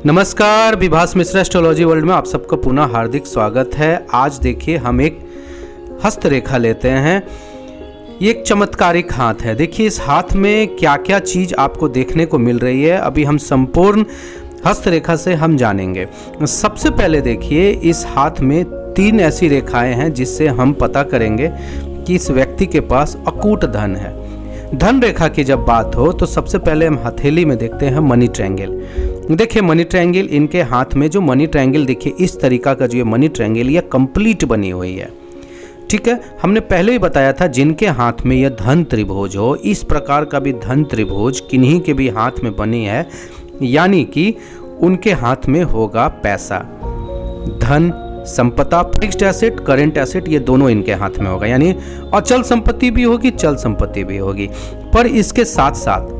नमस्कार, Vibhas Mishra astrology world में आप सबका पुनः हार्दिक स्वागत है। आज देखिए हम एक हस्तरेखा लेते हैं। ये एक चमत्कारिक हाथ है। देखिए इस हाथ में क्या क्या चीज़ आपको देखने को मिल रही है, अभी हम संपूर्ण हस्तरेखा से हम जानेंगे। सबसे पहले देखिए इस हाथ में 3 ऐसी रेखाएं हैं जिससे हम पता करेंगे कि इस व्यक्ति के पास अकूट धन है। धन रेखा की जब बात हो तो सबसे पहले हम हथेली में देखते हैं मनी ट्रायंगल। देखिए मनी ट्रायंगल, इनके हाथ में जो मनी ट्रायंगल देखिए इस तरीका का जो ये मनी ट्रायंगल ये कंप्लीट बनी हुई है। ठीक है, हमने पहले ही बताया था जिनके हाथ में यह धन त्रिभुज हो, इस प्रकार का भी धन त्रिभुज किन्हीं के भी हाथ में बनी है, यानी कि उनके हाथ में होगा पैसा, धन, संपदा, फिक्स्ड एसेट, करेंट एसेट, ये दोनों इनके हाथ में होगा। यानी अचल संपत्ति भी होगी, चल संपत्ति भी होगी। पर इसके साथ साथ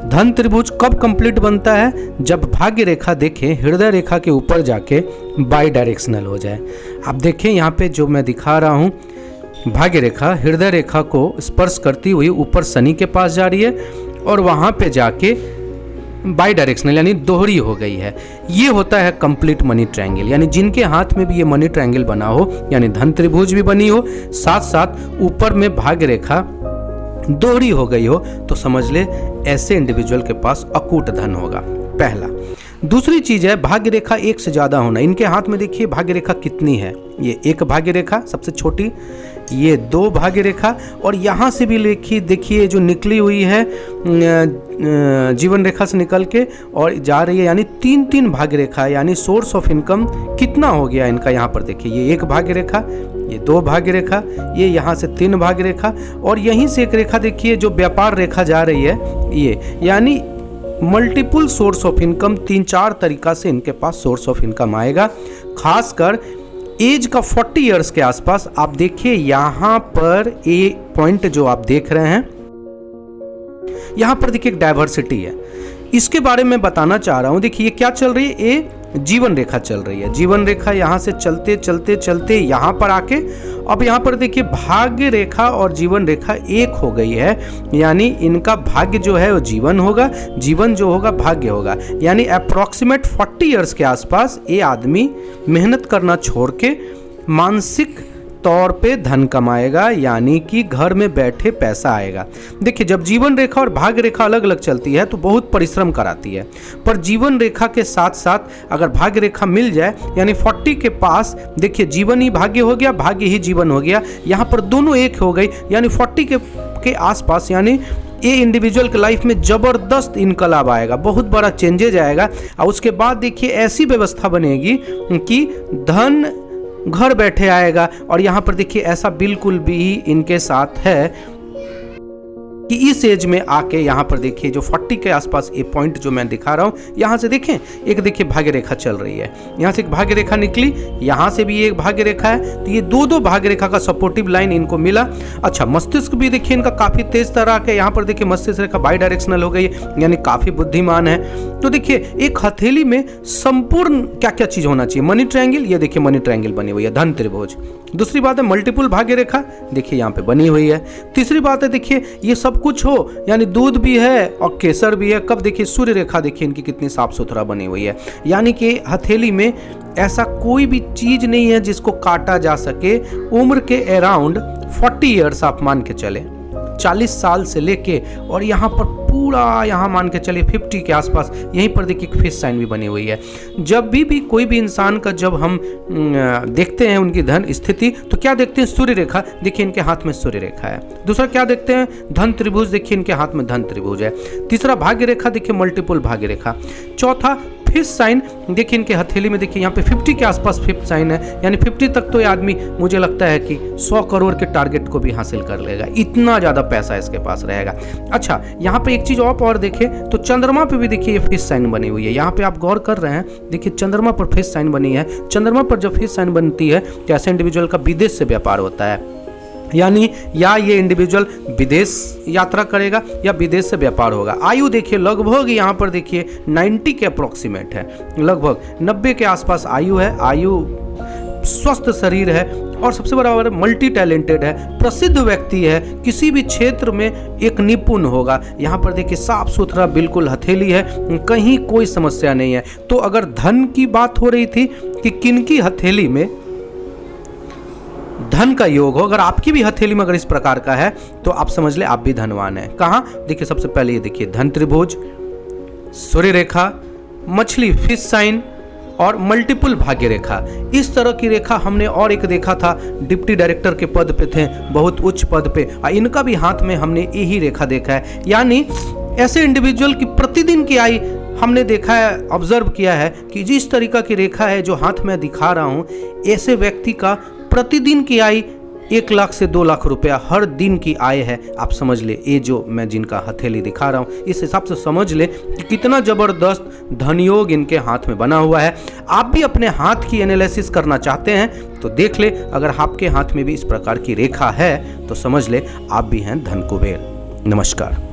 धन त्रिभुज कब कंप्लीट बनता है? जब भाग्य रेखा देखें हृदय रेखा के ऊपर जाके बाई डायरेक्शनल हो जाए। आप देखें यहाँ पे जो मैं दिखा रहा हूँ, भाग्य रेखा हृदय रेखा को स्पर्श करती हुई ऊपर शनि के पास जा रही है और वहाँ पे जाके बाई डायरेक्शनल यानी दोहरी हो गई है। ये होता है कंप्लीट मनी ट्रायंगल। यानी जिनके हाथ में भी ये मनी ट्रायंगल बना हो, यानी धन त्रिभुज भी बनी हो, साथ साथ ऊपर में भाग्य रेखा दोहरी हो गई हो, तो समझ ले ऐसे इंडिविजुअल के पास अकूट धन होगा। पहला। दूसरी चीज है भाग्य रेखा एक से ज्यादा होना। इनके हाथ में देखिए भाग्य रेखा कितनी है। ये एक भाग्य रेखा सबसे छोटी, ये 2 भाग्य रेखा, और यहाँ से भी देखिए जो निकली हुई है जीवन रेखा से निकल के और जा रही है, यानी 3 भाग्य रेखा। यानी सोर्स ऑफ इनकम कितना हो गया इनका। यहाँ पर देखिए ये 1 भाग्य रेखा, ये 2 भाग्य रेखा, ये यहाँ से 3 भाग्य रेखा, और यहीं से एक रेखा देखिए जो व्यापार रेखा जा रही है ये, यानी मल्टीपल सोर्स ऑफ इनकम। 3-4 तरीका से इनके पास सोर्स ऑफ इनकम आएगा। खासकर एज का 40 इयर्स के आसपास। आप देखिए यहाँ पर ए पॉइंट जो आप देख रहे हैं, यहाँ पर देखिए एक डाइवर्सिटी है। इसके बारे में बताना चाह रहा हूं। देखिए ये क्या चल रही है, ये जीवन रेखा चल रही है। जीवन रेखा यहाँ से चलते चलते चलते यहाँ पर आके अब यहाँ पर देखिए भाग्य रेखा और जीवन रेखा एक हो गई है। यानी इनका भाग्य जो है वो जीवन होगा, जीवन जो होगा भाग्य होगा। यानी अप्रॉक्सीमेट 40 इयर्स के आसपास ये आदमी मेहनत करना छोड़ के मानसिक तौर पे धन कमाएगा, यानी कि घर में बैठे पैसा आएगा। देखिए जब जीवन रेखा और भाग्य रेखा अलग अलग चलती है तो बहुत परिश्रम कराती है, पर जीवन रेखा के साथ साथ अगर भाग्य रेखा मिल जाए, यानी 40 के पास देखिए जीवन ही भाग्य हो गया, भाग्य ही जीवन हो गया, यहाँ पर दोनों एक हो गई। यानी 40 के आसपास यानी ये इंडिविजुअल के लाइफ में जबरदस्त इनकलाब आएगा, बहुत बड़ा चेंजेज आएगा। और उसके बाद देखिए ऐसी व्यवस्था बनेगी कि धन घर बैठे आएगा। और यहाँ पर देखिए ऐसा बिल्कुल भी इनके साथ है कि इस एज में आके यहाँ पर देखिए जो 40 के आसपास ये पॉइंट जो मैं दिखा रहा हूँ, यहाँ से देखें एक देखिए भाग्य रेखा चल रही है, यहाँ से एक भाग्य रेखा निकली, यहाँ से भी एक भाग्य रेखा है, तो ये 2 भाग्य रेखा का सपोर्टिव लाइन इनको मिला। अच्छा, मस्तिष्क भी देखिए इनका काफी तेज तरह के, यहाँ पर देखिए मस्तिष्क रेखा बाई डायरेक्शनल हो गई, यानी काफी बुद्धिमान है। तो देखिए एक हथेली में संपूर्ण क्या क्या चीज होना चाहिए। मनी ट्रायंगल, ये देखिए मनी ट्रायंगल बनी हुई है, धन त्रिभुज। दूसरी बात है मल्टीपल भाग्य रेखा, देखिए यहाँ पे बनी हुई है। तीसरी बात है देखिए ये सब कुछ हो, यानी दूध भी है और केसर भी है। कब देखिए सूर्य रेखा देखिए इनकी कितनी साफ सुथरा बनी हुई है, यानी कि हथेली में ऐसा कोई भी चीज नहीं है जिसको काटा जा सके। उम्र के अराउंड 40 इयर्स आप मान के चले, 40 साल से लेके, और यहाँ पर पूरा यहाँ मान के चलिए 50 के आसपास, यहीं पर देखिए फिश साइन भी बनी हुई है। जब भी कोई भी इंसान का जब हम देखते हैं उनकी धन स्थिति, तो क्या देखते हैं, सूर्य रेखा, देखिए इनके हाथ में सूर्य रेखा है। दूसरा क्या देखते हैं, धन त्रिभुज, देखिए इनके हाथ में धन त्रिभुज है। तीसरा भाग्य रेखा, देखिए मल्टीपल भाग्य रेखा। चौथा फिश साइन, देखिए इनके हथेली में देखिए यहाँ पे 50 के आसपास फिफ्थ साइन है, यानी 50 तक तो ये आदमी मुझे लगता है कि 100 करोड़ के टारगेट को भी हासिल कर लेगा, इतना ज्यादा पैसा इसके पास रहेगा। अच्छा, यहाँ पे एक चीज और देखे तो चंद्रमा पे भी देखिए ये फिश साइन बनी हुई है। यहाँ पे आप गौर कर रहे हैं, देखिए चंद्रमा पर फिश साइन बनी है। चंद्रमा पर जब फिश साइन बनती है तो ऐसे इंडिविजुअल का विदेश से व्यापार होता है, यानी या ये इंडिविजुअल विदेश यात्रा करेगा या विदेश से व्यापार होगा। आयु देखिए लगभग यहाँ पर देखिए 90 के अप्रोक्सीमेट है, लगभग 90 के आसपास आयु है। आयु स्वस्थ शरीर है और सबसे बड़ा मल्टी टैलेंटेड है, प्रसिद्ध व्यक्ति है, किसी भी क्षेत्र में एक निपुण होगा। यहाँ पर देखिए साफ सुथरा बिल्कुल हथेली है, कहीं कोई समस्या नहीं है। तो अगर धन की बात हो रही थी कि किनकी हथेली में धन का योग हो, अगर आपकी भी हथेली में अगर इस प्रकार का है तो आप समझ ले आप भी धनवान हैं। कहाँ? देखिए सबसे पहले ये देखिए धन त्रिभुज, सूर्य रेखा, मछली फिश साइन और मल्टीपल भाग्य रेखा। इस तरह की रेखा हमने और एक देखा था, डिप्टी डायरेक्टर के पद पे थे, बहुत उच्च पद पे, इनका भी हाथ में हमने यही रेखा देखा है। यानी ऐसे इंडिविजुअल की प्रतिदिन की आय हमने देखा है, ऑब्जर्व किया है कि जिस तरीका की रेखा है जो हाथ में दिखा रहा हूँ, ऐसे व्यक्ति का प्रतिदिन की आय 1 लाख से 2 लाख रुपया हर दिन की आय है। आप समझ ले, ये जो मैं जिनका हथेली दिखा रहा हूँ, इस हिसाब से समझ ले कि कितना जबरदस्त धनयोग इनके हाथ में बना हुआ है। आप भी अपने हाथ की एनालिसिस करना चाहते हैं तो देख ले, अगर आपके हाथ में भी इस प्रकार की रेखा है तो समझ ले आप भी हैं धन कुबेर। नमस्कार।